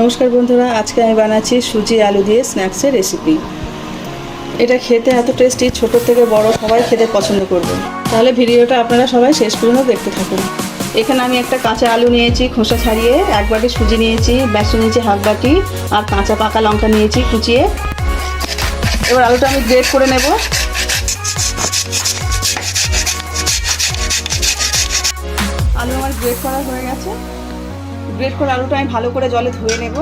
নমস্কার বন্ধুরা, আজকে আমি বানাচ্ছি সুজি আলু দিয়ে স্ন্যাক্সের রেসিপি। এটা খেতে এত টেস্টি, ছোট থেকে বড় সবাই খেতে পছন্দ করবে। তাহলে ভিডিওটা আপনারা সবাই শেষ পর্যন্ত দেখতে থাকুন। এখানে আমি একটা কাঁচা আলু নিয়েছি খোসা ছাড়িয়ে, এক বাটি সুজি নিয়েছি, বেসন নিয়েছি হাফ বাটি, আর কাঁচা পাকা লঙ্কা নিয়েছি কুচিয়ে। এবার আলুটা আমি গ্রেট করে নেব। আলু আমার গ্রেট করা হয়ে গেছে। গ্রেট করে আলুটা আমি ভালো করে জলে ধুয়ে নেব।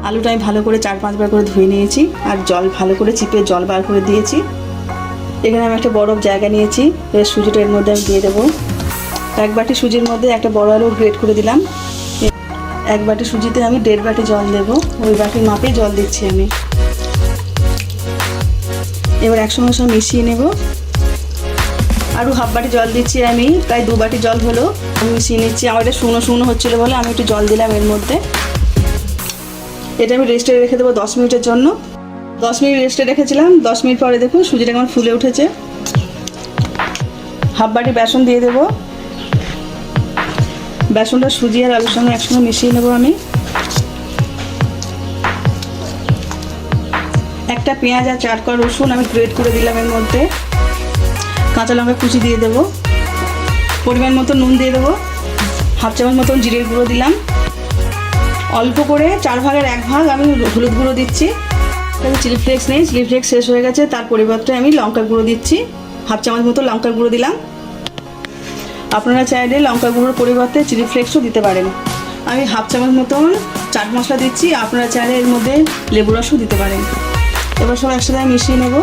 আলুটা আমি ভালো করে 4-5 বার করে ধুয়ে নিয়েছি, আর জল ভালো করে চিপে জল বার করে দিয়েছি। এখানে আমি একটা বড় জায়গা নিয়েছি, এবার সুজিটা এর মধ্যে আমি দিয়ে দেবো। এক বাটি সুজির মধ্যে একটা বড় আলু গ্রেট করে দিলাম। এক বাটি সুজিতে আমি 1.5 বাটি জল দেবো, ওই বাটির মাপেই জল দিচ্ছি আমি। এবার একসঙ্গে সব মিশিয়ে নেব। আরও হাফ বাটি জল দিচ্ছি আমি, প্রায় 2 বাটি জল হলো। আমি মিশিয়ে নিচ্ছি। আমার এটা শুকনো শুকনো হচ্ছিলো বলে আমি একটু জল দিলাম এর মধ্যে। এটা আমি রেস্টে রেখে দেবো 10 মিনিটের জন্য। 10 মিনিট রেস্টে রেখেছিলাম। 10 মিনিট পরে দেখুন সুজিটা কেমন ফুলে উঠেছে। হাফ বাটি বেসন দিয়ে দেবো। বেসনটা সুজি আর আলুর সঙ্গে একসঙ্গে মিশিয়ে নেব আমি। একটা পেঁয়াজ আর 4 কোয়া রসুন আমি গ্রেট করে দিলাম এর মধ্যে। কাঁচা লঙ্কা কুচি দিয়ে দেবো। পরিমাণ মতো নুন দিয়ে দেবো। হাফ চামচ মতন জিরের গুঁড়ো দিলাম। অল্প করে 4 ভাগের 1 ভাগ আমি হলুদ গুঁড়ো দিচ্ছি। চিলি ফ্লেক্স নেই, চিলি ফ্লেক্স শেষ হয়ে গেছে, তার পরিবর্তে আমি লঙ্কার গুঁড়ো দিচ্ছি। হাফ চামচ মতো লঙ্কার গুঁড়ো দিলাম। আপনারা চাইলে লঙ্কার গুঁড়োর পরিবর্তে চিলি ফ্লেক্সও দিতে পারেন। আমি হাফ চামচ মতন চাট মশলা দিচ্ছি, আপনারা চাইলে এর মধ্যে লেবু রসও দিতে পারেন। এবার সব একসাথে মিশিয়ে নেব।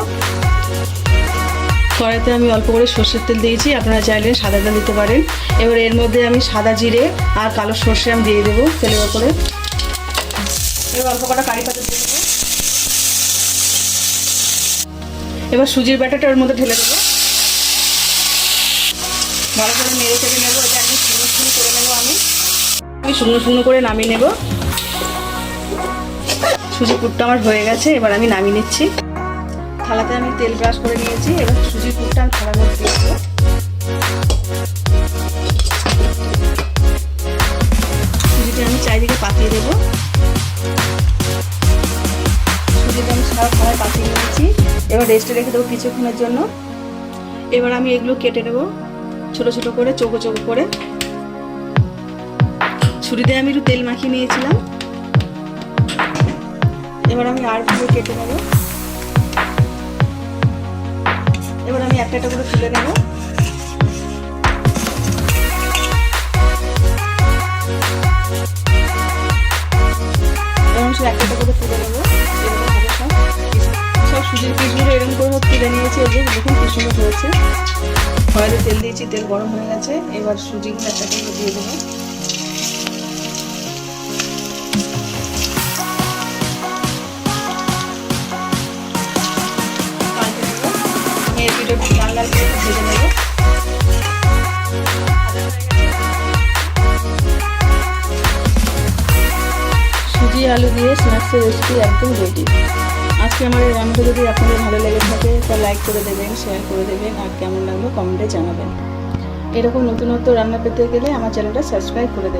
কড়াইতে আমি অল্প করে সর্ষের তেল দিয়েছি, আপনারা চাইলে সাদা তেল দিতে পারেন। এবার এর মধ্যে আমি সাদা জিরে আর কালো সর্ষে আমি দিয়ে দেবো তেলের ওপরে। এবার অল্প কটা কারি পাতা দিয়ে দেবো। এবার সুজির ব্যাটারটা ওর মধ্যে ঢেলে দেবো। ভালো করে নেড়ে চেড়ে নেবো। এটা একদম শুকনো শুকনো করে নেবো আমি শুকনো শুকনো করে নামিয়ে নেব। সুজি পুরটা আমার হয়ে গেছে, এবার আমি নামিয়ে নিচ্ছি। থালাতে আমি তেল ব্রাশ করে নিয়েছি। এবার সুজির পুরটা আমি থালার মধ্যে দিয়ে দেবো। সুজিটা আমি চারিদিকে পাতিয়ে দেবো। সুজিটা আমি সারা থালায় পাতিয়ে নিয়েছি। এবার রেস্টে রেখে দেবো কিছুক্ষণের জন্য। এবার আমি এগুলো কেটে নেব ছোটো ছোটো করে, চৌকো চৌকো করে। ছুরিতে আমি একটু তেল মাখিয়ে নিয়েছিলাম। এবার আমি আরগুলো কেটে নেব। এবার আমি একটা একটা করে তুলে নেব। এরকম সব একটা একটা করে তুলে নেব। সব সুজির পিসগুলো এরকম করে তুলে নিয়েছি। এই যে দেখুন কি সুন্দর হয়েছে। কড়াইতে তেল দিয়েছি, তেল গরম হয়ে গেছে। এবার সুজিগুলো একটা করে দিয়ে দেবো। এর ভিডিওটি লাল লাল করে ভেজে নেব। সুজি আলু দিয়ে স্ন্যাক্সের রেসিপি একদম রেডি। আজকে আমার এই রান্নাটা যদি আপনাদের ভালো লেগে থাকে তা লাইক করে দেবেন, শেয়ার করে দেবেন, আর কেমন লাগলো কমেন্টে জানাবেন। এরকম নতুন নতুন রান্না পেতে গেলে আমার চ্যানেলটা সাবস্ক্রাইব করে দেবেন।